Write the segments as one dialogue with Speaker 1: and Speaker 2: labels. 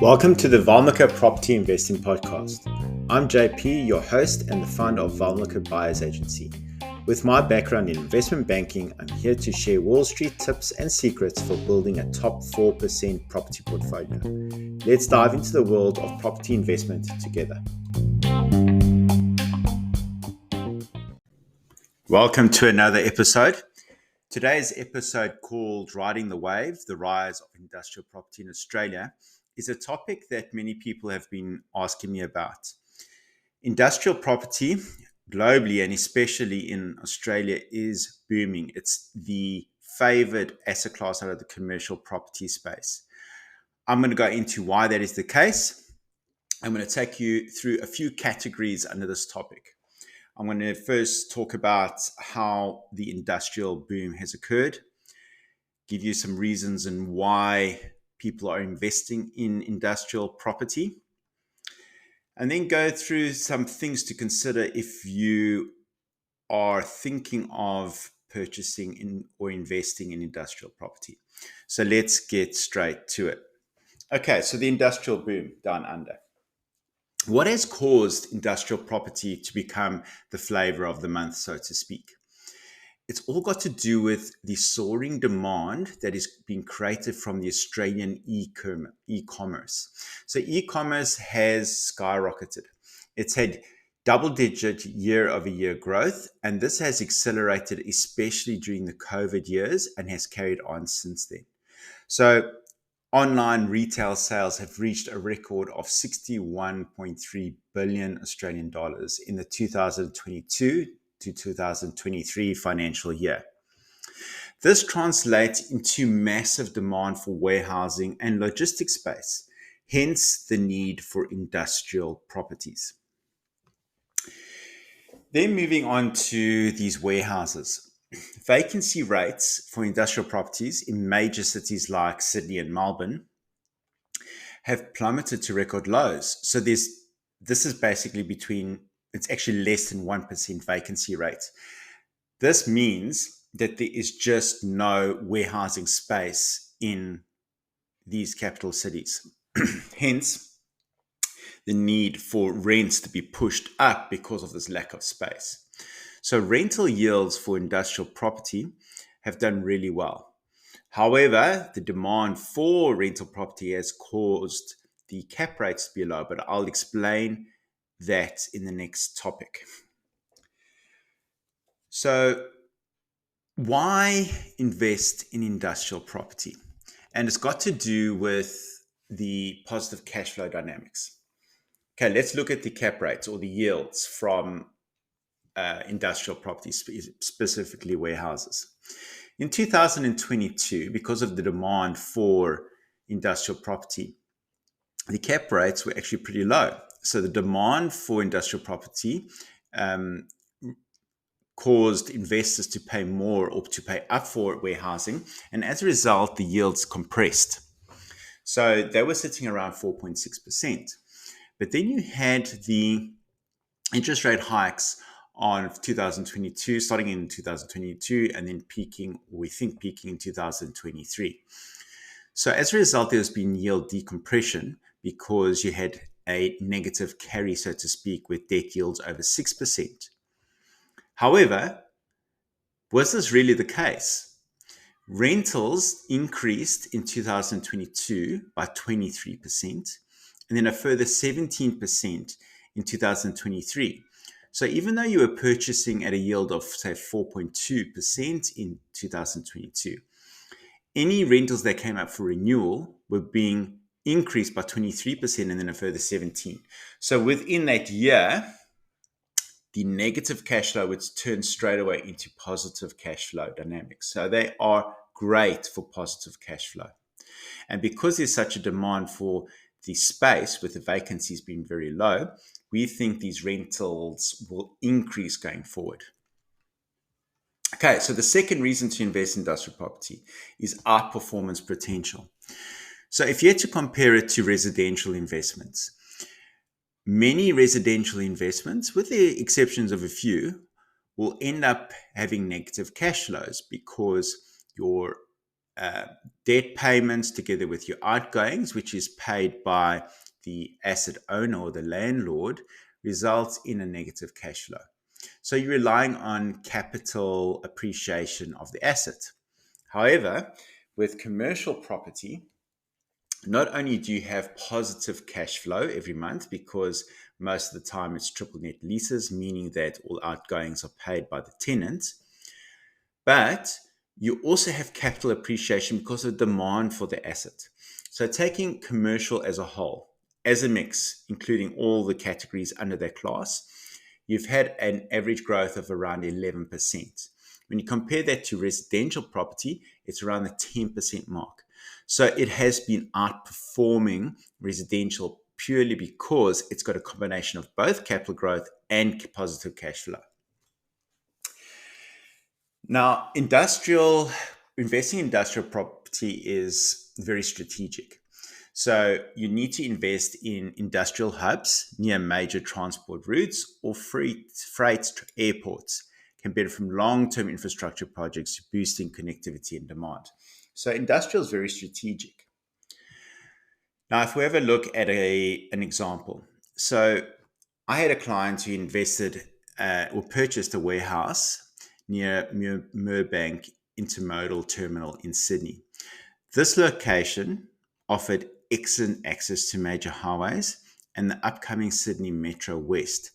Speaker 1: Welcome to the Valmika Property Investing Podcast. I'm JP, your host and the founder of Valmika Buyers Agency. With my background in investment banking, I'm here to share Wall Street tips and secrets for building a top 4% property portfolio. Let's dive into the world of property investment together. Welcome to another episode. Today's episode, called Riding the Wave, the Rise of Industrial Property in Australia, is a topic that many people have been asking me about. Industrial property globally and especially in Australia is booming. It's the favored asset class out of the commercial property space. I'm going to go into why that is the case. I'm going to take you through a few categories under this topic. I'm going to first talk about how the industrial boom has occurred, give you some reasons and why people are investing in industrial property, and then go through some things to consider if you are thinking of purchasing in or investing in industrial property. So let's get straight to it. Okay, so the industrial boom down under. What has caused industrial property to become the flavor of the month, so to speak? It's all got to do with the soaring demand that is being created from the Australian e-commerce. So e-commerce has skyrocketed. It's had double-digit year-over-year growth, and this has accelerated especially during the COVID years and has carried on since then. So online retail sales have reached a record of 61.3 billion Australian dollars in the 2022 to 2023 financial year. This translates into massive demand for warehousing and logistics space, hence the need for industrial properties. Then moving on to these warehouses. Vacancy rates for industrial properties in major cities like Sydney and Melbourne have plummeted to record lows. So this is basically it's actually less than 1% vacancy rate. This means that there is just no warehousing space in these capital cities. Hence, the need for rents to be pushed up because of this lack of space. So rental yields for industrial property have done really well. However, the demand for rental property has caused the cap rates to be low, but I'll explain that in the next topic. So why invest in industrial property? And it's got to do with the positive cash flow dynamics. Okay, let's look at the cap rates or the yields from industrial properties, specifically warehouses. In 2022, because of the demand for industrial property, the cap rates were actually pretty low. So the demand for industrial property caused investors to pay more or to pay up for warehousing. And as a result, the yields compressed. So they were sitting around 4.6%. But then you had the interest rate hikes on 2022, starting in 2022, and then peaking in 2023. So as a result, there's been yield decompression because you had a negative carry, so to speak, with debt yields over 6%. However, was this really the case? Rentals increased in 2022 by 23%, and then a further 17% in 2023. So even though you were purchasing at a yield of, say, 4.2% in 2022, any rentals that came up for renewal were being increased by 23% and then a further 17%. So within that year, the negative cash flow would turn straight away into positive cash flow dynamics. So they are great for positive cash flow. And because there's such a demand for the space with the vacancies being very low, we think these rentals will increase going forward. Okay, so the second reason to invest in industrial property is outperformance potential. So if you had to compare it to residential investments, many residential investments, with the exceptions of a few, will end up having negative cash flows because your uh, debt payments together with your outgoings, which is paid by the asset owner or the landlord, results in a negative cash flow. So you're relying on capital appreciation of the asset. However, with commercial property, not only do you have positive cash flow every month, because most of the time it's triple net leases, meaning that all outgoings are paid by the tenant, but you also have capital appreciation because of demand for the asset. So taking commercial as a whole, as a mix, including all the categories under that class, you've had an average growth of around 11%. When you compare that to residential property, it's around the 10% mark. So it has been outperforming residential purely because it's got a combination of both capital growth and positive cash flow. Now, investing in industrial property is very strategic. So you need to invest in industrial hubs near major transport routes or freight airports can benefit from long-term infrastructure projects boosting connectivity and demand. So industrial is very strategic. Now, if we have a look at an example. So I had a client who invested or purchased a warehouse near Merebank Intermodal Terminal in Sydney. This location offered excellent access to major highways and the upcoming Sydney Metro West.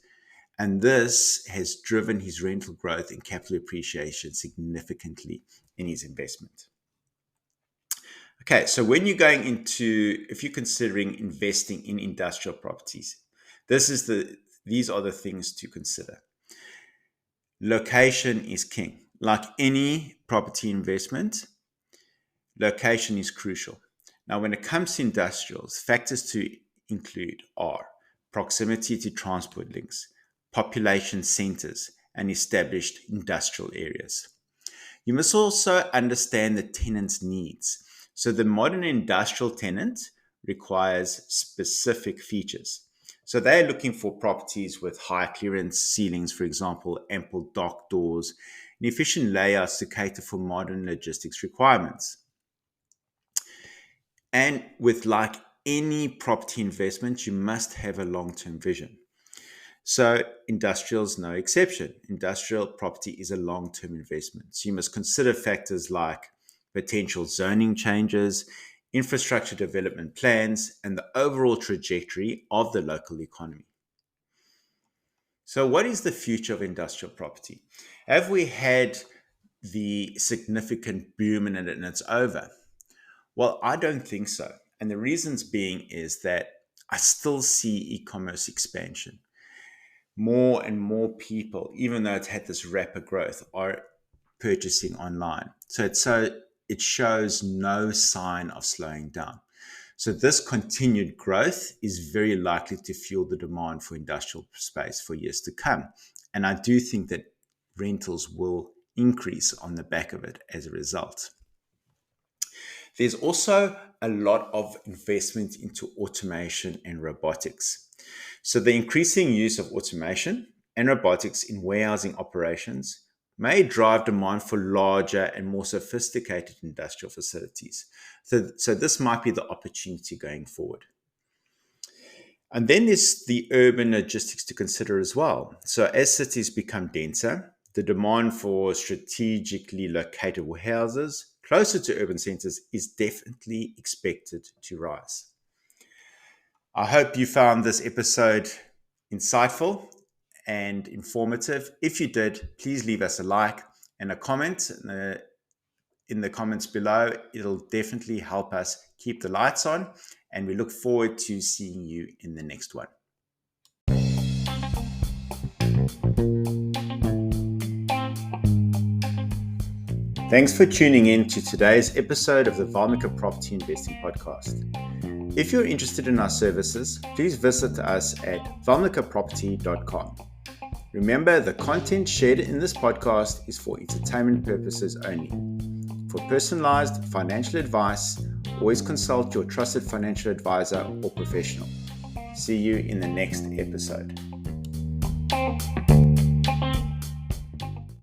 Speaker 1: And this has driven his rental growth and capital appreciation significantly in his investment. Okay, so when you're if you're considering investing in industrial properties, these are the things to consider. Location is king. Like any property investment, location is crucial. Now, when it comes to industrials, factors to include are proximity to transport links, population centers, and established industrial areas. You must also understand the tenant's needs. So the modern industrial tenant requires specific features. So they're looking for properties with high clearance ceilings, for example, ample dock doors, and efficient layouts to cater for modern logistics requirements. And with like any property investment, you must have a long-term vision. So industrial is no exception. Industrial property is a long-term investment. So you must consider factors like potential zoning changes, infrastructure development plans, and the overall trajectory of the local economy. So what is the future of industrial property? Have we had the significant boom and it's over? Well, I don't think so. And the reasons being is that I still see e-commerce expansion. More and more people, even though it's had this rapid growth, are purchasing online. So it shows no sign of slowing down. So this continued growth is very likely to fuel the demand for industrial space for years to come. And I do think that rentals will increase on the back of it as a result. There's also a lot of investment into automation and robotics. So the increasing use of automation and robotics in warehousing operations may drive demand for larger and more sophisticated industrial facilities. So this might be the opportunity going forward. And then there's the urban logistics to consider as well. So as cities become denser, the demand for strategically located warehouses closer to urban centers is definitely expected to rise. I hope you found this episode insightful and informative. If you did, please leave us a like and a comment in the comments below. It'll definitely help us keep the lights on, and we look forward to seeing you in the next one. Thanks for tuning in to today's episode of the Valmika Property Investing Podcast. If you're interested in our services, please visit us at valmikaproperty.com. Remember, the content shared in this podcast is for entertainment purposes only. For personalized financial advice, always consult your trusted financial advisor or professional. See you in the next episode.